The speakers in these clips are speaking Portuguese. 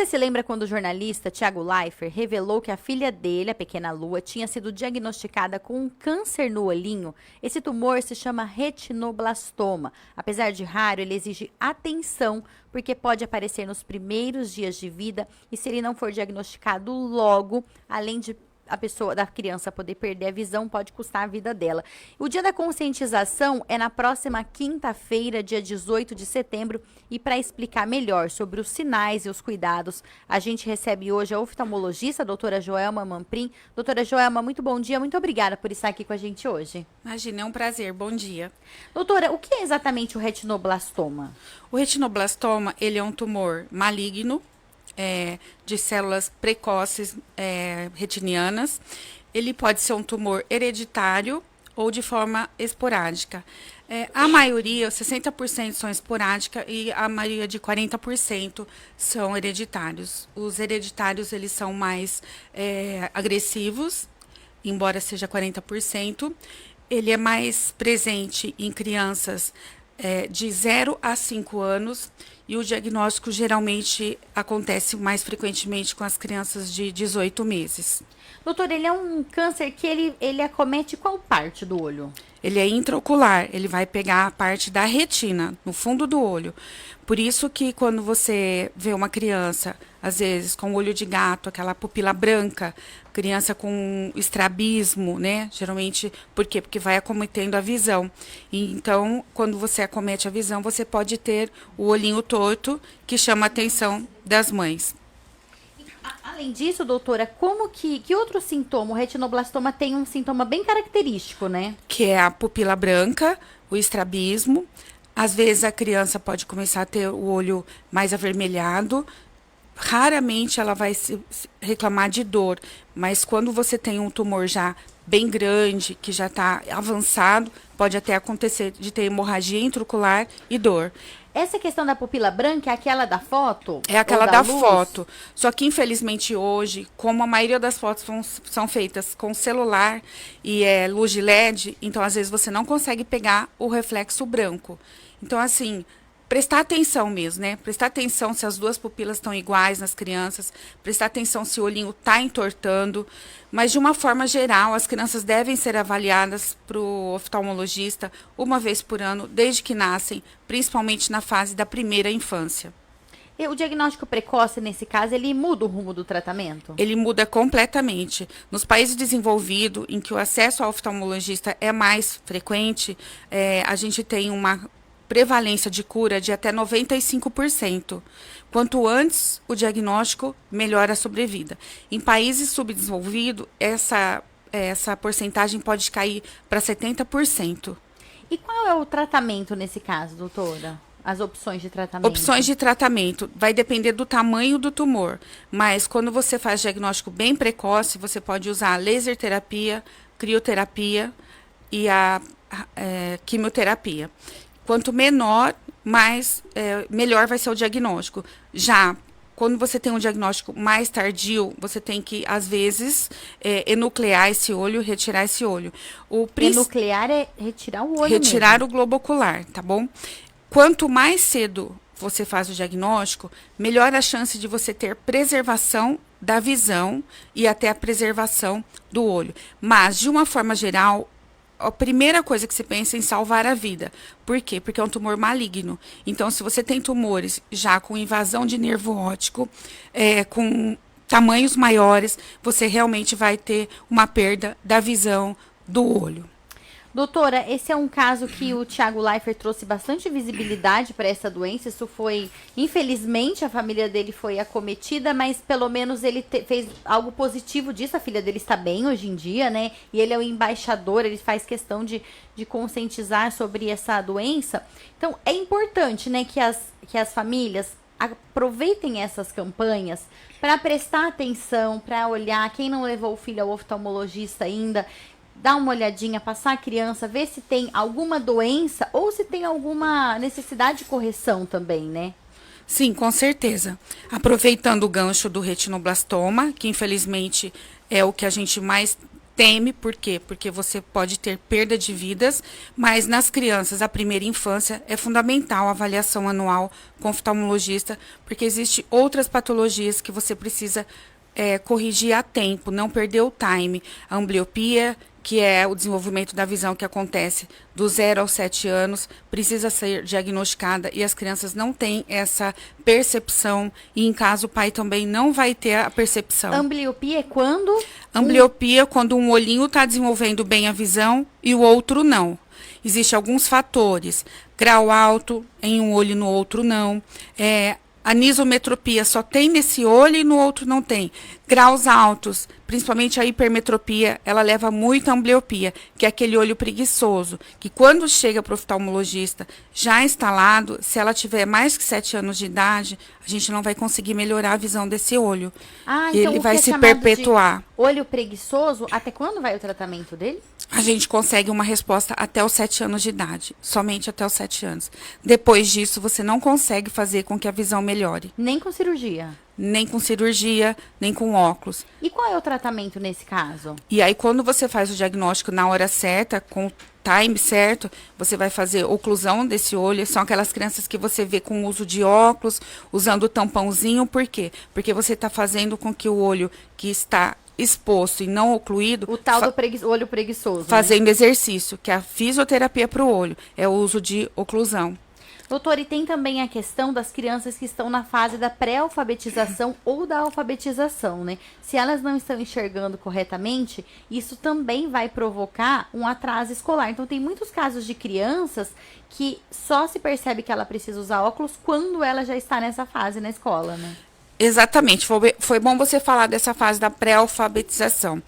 Você se lembra quando o jornalista Thiago Leifert revelou que a filha dele, a pequena Lua, tinha sido diagnosticada com um câncer no olhinho? Esse tumor se chama retinoblastoma. Apesar de raro, ele exige atenção porque pode aparecer nos primeiros dias de vida e se ele não for diagnosticado logo, além de da criança poder perder a visão, pode custar a vida dela. O dia da conscientização é na próxima quinta-feira, dia 18 de setembro, e para explicar melhor sobre os sinais e os cuidados, a gente recebe hoje a oftalmologista, a doutora Joelma Mamprim. Doutora Joelma, muito bom dia, muito obrigada por estar aqui com a gente hoje. Imagina, é um prazer, bom dia. Doutora, o que é exatamente o retinoblastoma? O retinoblastoma, ele é um tumor maligno, de células precoces retinianas. Ele pode ser um tumor hereditário ou de forma esporádica. A maioria, 60% são esporádica e a maioria de 40% são hereditários. Os hereditários, eles são mais agressivos, embora seja 40%. Ele é mais presente em crianças de 0 a 5 anos, e o diagnóstico geralmente acontece mais frequentemente com as crianças de 18 meses. Doutor, ele é um câncer que ele acomete qual parte do olho? Ele é intraocular, ele vai pegar a parte da retina, no fundo do olho. Por isso que quando você vê uma criança, às vezes com olho de gato, aquela pupila branca, criança com estrabismo, né? Geralmente, por quê? Porque vai acometendo a visão. E, então, quando você acomete a visão, você pode ter o olhinho torto, que chama a atenção das mães. Além disso, doutora, que outro sintoma? O retinoblastoma tem um sintoma bem característico, né? Que é a pupila branca, o estrabismo. Às vezes a criança pode começar a ter o olho mais avermelhado. Raramente ela vai reclamar de dor, mas quando você tem um tumor já bem grande, que já está avançado, pode até acontecer de ter hemorragia intraocular e dor. Essa questão da pupila branca é aquela da foto? É aquela da luz? foto. Só que, infelizmente, hoje, como a maioria das fotos são feitas com celular e luz de LED, então, às vezes, você não consegue pegar o reflexo branco. Então, assim, prestar atenção mesmo, né? Prestar atenção se as duas pupilas estão iguais nas crianças, prestar atenção se o olhinho está entortando. Mas, de uma forma geral, as crianças devem ser avaliadas para o oftalmologista uma vez por ano, desde que nascem, principalmente na fase da primeira infância. E o diagnóstico precoce, nesse caso, ele muda o rumo do tratamento? Ele muda completamente. Nos países desenvolvidos, em que o acesso ao oftalmologista é mais frequente, a gente tem uma prevalência de cura de até 95%. Quanto antes o diagnóstico, melhor a sobrevida. Em países subdesenvolvidos, essa porcentagem pode cair para 70%. E qual é o tratamento nesse caso, doutora? As opções de tratamento? Opções de tratamento vai depender do tamanho do tumor, mas quando você faz diagnóstico bem precoce, você pode usar laser terapia, crioterapia e a quimioterapia. Quanto menor, melhor vai ser o diagnóstico. Já quando você tem um diagnóstico mais tardio, você tem que, às vezes, enuclear esse olho, retirar esse olho. Enuclear é retirar o olho Retirar mesmo. o globo ocular, tá bom? Quanto mais cedo você faz o diagnóstico, melhor a chance de você ter preservação da visão e até a preservação do olho. Mas, de uma forma geral, a primeira coisa que se pensa é em salvar a vida. Por quê? Porque é um tumor maligno. Então, se você tem tumores já com invasão de nervo óptico, com tamanhos maiores, você realmente vai ter uma perda da visão do olho. Doutora, esse é um caso que o Thiago Leifert trouxe bastante visibilidade para essa doença. Isso foi, infelizmente, a família dele foi acometida, mas pelo menos ele fez algo positivo disso. A filha dele está bem hoje em dia, né? E ele é o embaixador, ele faz questão de conscientizar sobre essa doença. Então, é importante, né, que as famílias aproveitem essas campanhas para prestar atenção, para olhar quem não levou o filho ao oftalmologista ainda, dar uma olhadinha, passar a criança, ver se tem alguma doença ou se tem alguma necessidade de correção também, né? Sim, com certeza. Aproveitando o gancho do retinoblastoma, que infelizmente é o que a gente mais Teme, por quê? Porque você pode ter perda de vidas, mas nas crianças, a primeira infância, é fundamental a avaliação anual com oftalmologista, porque existem outras patologias que você precisa corrigir a tempo, não perder o time. A ambliopia, que é o desenvolvimento da visão que acontece do 0 aos 7 anos, precisa ser diagnosticada e as crianças não têm essa percepção e, em caso, o pai também não vai ter a percepção. Ambliopia é quando? Ambliopia, quando um olhinho está desenvolvendo bem a visão e o outro não. Existem alguns fatores. Grau alto em um olho e no outro não. Anisometropia só tem nesse olho e no outro não tem. Graus altos, principalmente a hipermetropia, ela leva muito à ambliopia, que é aquele olho preguiçoso, que quando chega para o oftalmologista já instalado, se ela tiver mais que 7 anos de idade, a gente não vai conseguir melhorar a visão desse olho. Então ele vai é se perpetuar. Olho preguiçoso, até quando vai o tratamento dele? A gente consegue uma resposta até os 7 anos de idade, somente até os 7 anos. Depois disso, você não consegue fazer com que a visão melhore. Nem com cirurgia? Nem com cirurgia, nem com óculos. E qual é o tratamento nesse caso? E aí, quando você faz o diagnóstico na hora certa, com o time certo, você vai fazer oclusão desse olho. São aquelas crianças que você vê com o uso de óculos, usando o tampãozinho. Por quê? Porque você está fazendo com que o olho que está exposto e não ocluído, o tal do olho preguiçoso, fazendo exercício, que é a fisioterapia para o olho, é o uso de oclusão. Doutor, e tem também a questão das crianças que estão na fase da pré-alfabetização ou da alfabetização, né? Se elas não estão enxergando corretamente, isso também vai provocar um atraso escolar. Então, tem muitos casos de crianças que só se percebe que ela precisa usar óculos quando ela já está nessa fase na escola, né? Exatamente, foi bom você falar dessa fase da pré-alfabetização.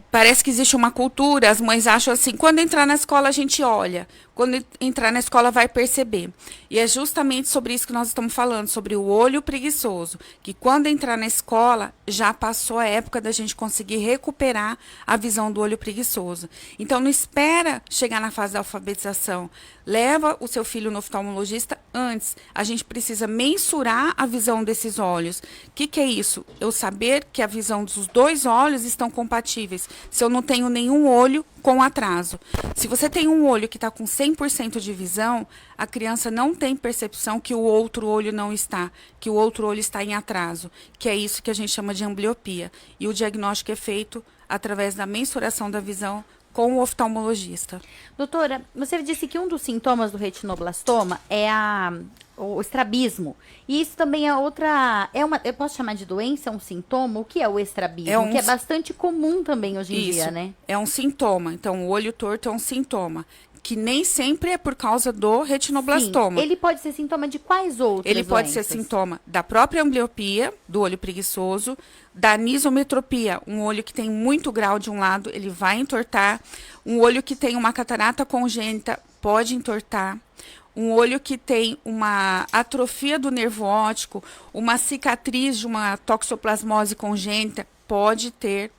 Parece que existe uma cultura, as mães acham assim, quando entrar na escola a gente olha, quando entrar na escola vai perceber. E é justamente sobre isso que nós estamos falando, sobre o olho preguiçoso, que quando entrar na escola já passou a época da gente conseguir recuperar a visão do olho preguiçoso. Então não espera chegar na fase da alfabetização, leva o seu filho no oftalmologista antes. A gente precisa mensurar a visão desses olhos. O que é isso? Eu saber que a visão dos dois olhos estão compatíveis. Se eu não tenho nenhum olho com atraso. Se você tem um olho que está com 100% de visão, a criança não tem percepção que o outro olho não está, que o outro olho está em atraso, que é isso que a gente chama de ambliopia. E o diagnóstico é feito através da mensuração da visão com o oftalmologista. Doutora, você disse que um dos sintomas do retinoblastoma é o estrabismo. E isso também é outra... eu posso chamar de doença, um sintoma? O que é o estrabismo? Que é bastante comum também hoje em dia, né? É um sintoma. Então, o olho torto é um sintoma. Que nem sempre é por causa do retinoblastoma. Sim. Ele pode ser sintoma de quais outras Ele pode doenças? ser sintoma da própria ambliopia, do olho preguiçoso, da anisometropia, um olho que tem muito grau de um lado, ele vai entortar. Um olho que tem uma catarata congênita pode entortar. Um olho que tem uma atrofia do nervo óptico, uma cicatriz de uma toxoplasmose congênita, pode ter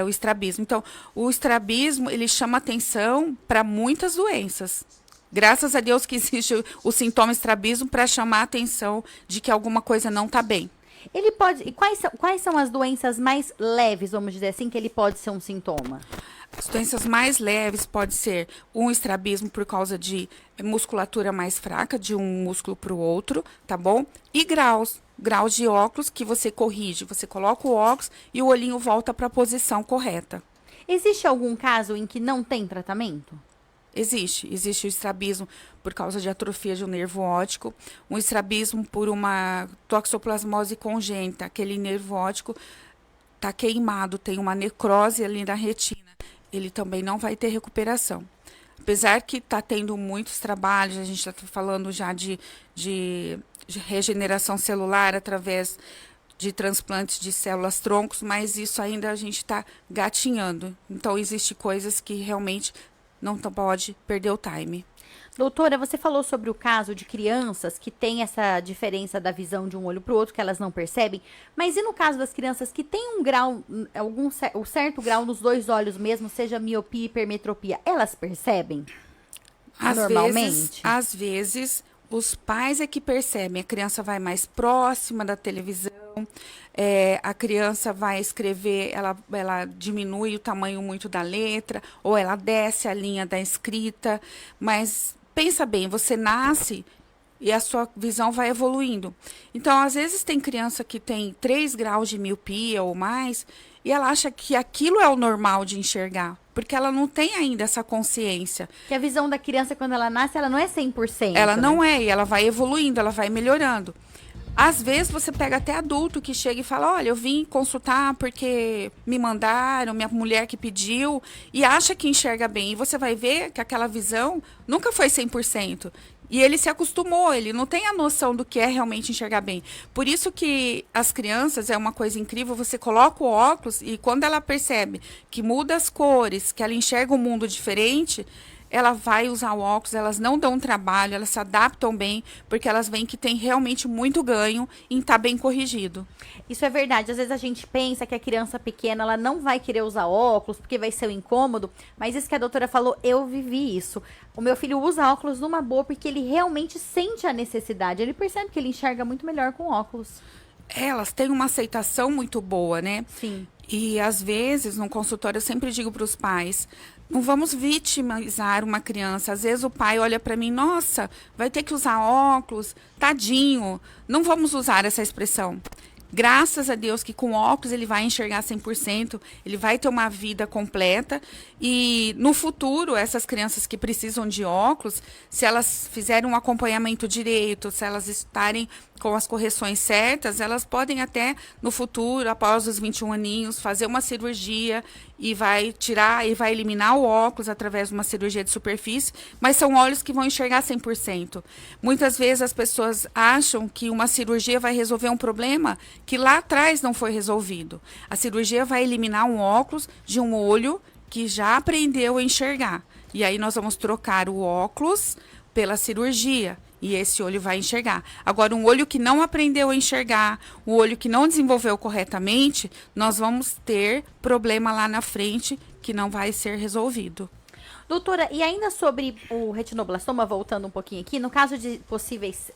o estrabismo. Então, o estrabismo, ele chama atenção para muitas doenças. Graças a Deus que existe o sintoma estrabismo para chamar a atenção de que alguma coisa não está bem. Ele pode... E quais são as doenças mais leves, vamos dizer assim, que ele pode ser um sintoma? As doenças mais leves pode ser um estrabismo por causa de musculatura mais fraca de um músculo para o outro, tá bom? E graus de óculos que você corrige, você coloca o óculos e o olhinho volta para a posição correta. Existe algum caso em que não tem tratamento? Existe o estrabismo por causa de atrofia de um nervo óptico, um estrabismo por uma toxoplasmose congênita, aquele nervo óptico está queimado, tem uma necrose ali na retina, ele também não vai ter recuperação. Apesar que está tendo muitos trabalhos, a gente está falando já de regeneração celular através de transplantes de células troncos, mas isso ainda a gente está gatinhando. Então, existem coisas que realmente não pode perder o time. Doutora, você falou sobre o caso de crianças que têm essa diferença da visão de um olho para o outro, que elas não percebem. Mas e no caso das crianças que têm um grau, um certo grau nos dois olhos mesmo, seja miopia e hipermetropia, elas percebem? Normalmente? Às vezes, os pais é que percebem. A criança vai mais próxima da televisão, A criança vai escrever, ela diminui o tamanho muito da letra, ou ela desce a linha da escrita. Mas pensa bem, você nasce e a sua visão vai evoluindo. Então, às vezes, tem criança que tem 3 graus de miopia ou mais, e ela acha que aquilo é o normal de enxergar, porque ela não tem ainda essa consciência. Que a visão da criança, quando ela nasce, ela não é 100%. Ela não é, e ela vai evoluindo, ela vai melhorando. Às vezes você pega até adulto que chega e fala, olha, eu vim consultar porque me mandaram, minha mulher que pediu, e acha que enxerga bem. E você vai ver que aquela visão nunca foi 100%. E ele se acostumou, ele não tem a noção do que é realmente enxergar bem. Por isso que as crianças, é uma coisa incrível, você coloca o óculos e quando ela percebe que muda as cores, que ela enxerga um mundo diferente, ela vai usar o óculos, elas não dão trabalho, elas se adaptam bem, porque elas veem que tem realmente muito ganho em estar bem corrigido. Isso é verdade. Às vezes a gente pensa que a criança pequena, ela não vai querer usar óculos, porque vai ser um incômodo, mas isso que a doutora falou, eu vivi isso. O meu filho usa óculos numa boa, porque ele realmente sente a necessidade, ele percebe que ele enxerga muito melhor com óculos. Elas têm uma aceitação muito boa, né? Sim. E às vezes, no consultório, eu sempre digo para os pais, não vamos vitimizar uma criança. Às vezes o pai olha para mim, nossa, vai ter que usar óculos, tadinho. Não vamos usar essa expressão. Graças a Deus que com óculos ele vai enxergar 100%, ele vai ter uma vida completa. E no futuro, essas crianças que precisam de óculos, se elas fizerem um acompanhamento direito, se elas estarem com as correções certas, elas podem até no futuro, após os 21 aninhos, fazer uma cirurgia e vai tirar e vai eliminar o óculos através de uma cirurgia de superfície, mas são olhos que vão enxergar 100%. Muitas vezes as pessoas acham que uma cirurgia vai resolver um problema que lá atrás não foi resolvido. A cirurgia vai eliminar um óculos de um olho que já aprendeu a enxergar. E aí nós vamos trocar o óculos pela cirurgia. E esse olho vai enxergar. Agora, um olho que não aprendeu a enxergar, um olho que não desenvolveu corretamente, nós vamos ter problema lá na frente que não vai ser resolvido. Doutora, e ainda sobre o retinoblastoma, voltando um pouquinho aqui, no caso de possíveis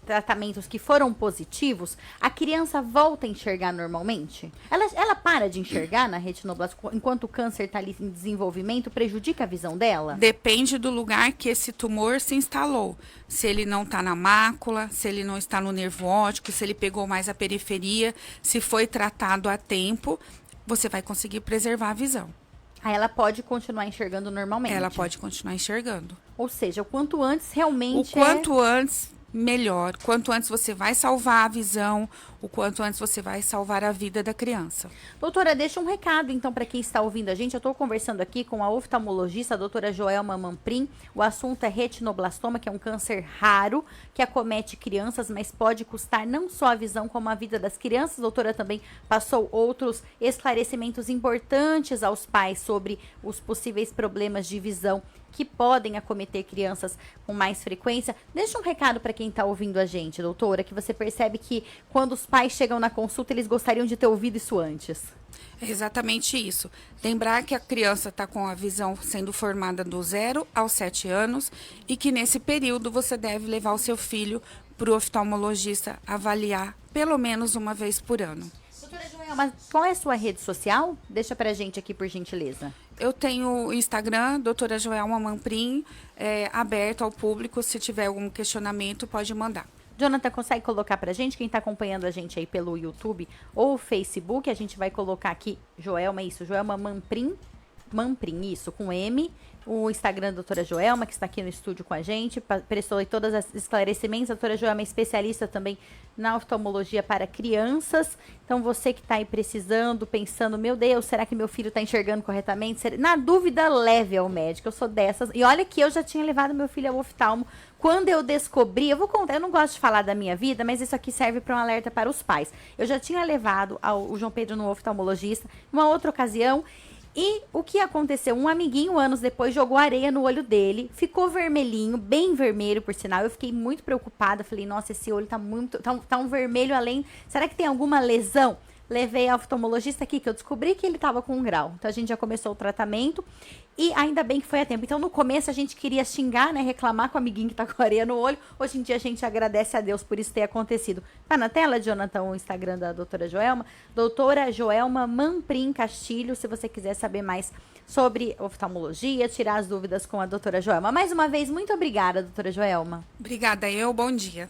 tratamentos que foram positivos, a criança volta a enxergar normalmente? Ela para de enxergar na retinoblastoma enquanto o câncer está ali em desenvolvimento, prejudica a visão dela? Depende do lugar que esse tumor se instalou. Se ele não está na mácula, se ele não está no nervo óptico, se ele pegou mais a periferia, se foi tratado a tempo, você vai conseguir preservar a visão. Aí ela pode continuar enxergando normalmente. Ela pode continuar enxergando. Ou seja, o quanto antes realmente O quanto antes, melhor. Quanto antes você vai salvar a visão, o quanto antes você vai salvar a vida da criança. Doutora, deixa um recado, então, para quem está ouvindo a gente. Eu estou conversando aqui com a oftalmologista, a doutora Joelma Manprim. O assunto é retinoblastoma, que é um câncer raro, que acomete crianças, mas pode custar não só a visão, como a vida das crianças. A doutora também passou outros esclarecimentos importantes aos pais sobre os possíveis problemas de visão que podem acometer crianças com mais frequência. Deixa um recado para quem está ouvindo a gente, doutora, que você percebe que quando os pais chegam na consulta, eles gostariam de ter ouvido isso antes. É exatamente isso. Lembrar que a criança está com a visão sendo formada do 0 aos 7 anos e que nesse período você deve levar o seu filho para o oftalmologista avaliar pelo menos uma vez por ano. Doutora Joelma, qual é a sua rede social? Deixa pra gente aqui, por gentileza. Eu tenho o Instagram, doutora Joelma Manprim, aberto ao público. Se tiver algum questionamento, pode mandar. Jonathan, consegue colocar pra gente, quem tá acompanhando a gente aí pelo YouTube ou Facebook, a gente vai colocar aqui, Joelma, isso, Joelma Manprim, isso, com M, o Instagram da doutora Joelma, que está aqui no estúdio com a gente, prestou aí todos os esclarecimentos. A doutora Joelma é especialista também na oftalmologia para crianças. Então, você que está aí precisando, pensando, meu Deus, será que meu filho está enxergando corretamente? Na dúvida, leve ao médico. Eu sou dessas. E olha que eu já tinha levado meu filho ao oftalmo. Quando eu descobri, eu vou contar, eu não gosto de falar da minha vida, mas isso aqui serve para um alerta para os pais. Eu já tinha levado o João Pedro no oftalmologista, uma outra ocasião. E o que aconteceu? Um amiguinho, anos depois, jogou areia no olho dele, ficou vermelhinho, bem vermelho, por sinal. Eu fiquei muito preocupada, falei, nossa, esse olho tá um vermelho além. Será que tem alguma lesão? levei ao oftalmologista aqui, que eu descobri que ele estava com 1 grau. Então, a gente já começou o tratamento e ainda bem que foi a tempo. Então, no começo, a gente queria xingar, né, reclamar com o amiguinho que tá com areia no olho. Hoje em dia, a gente agradece a Deus por isso ter acontecido. Tá na tela, Jonathan, o Instagram da doutora Joelma? Doutora Joelma Manprim Castilho, se você quiser saber mais sobre oftalmologia, tirar as dúvidas com a doutora Joelma. Mais uma vez, muito obrigada, doutora Joelma. Obrigada, bom dia.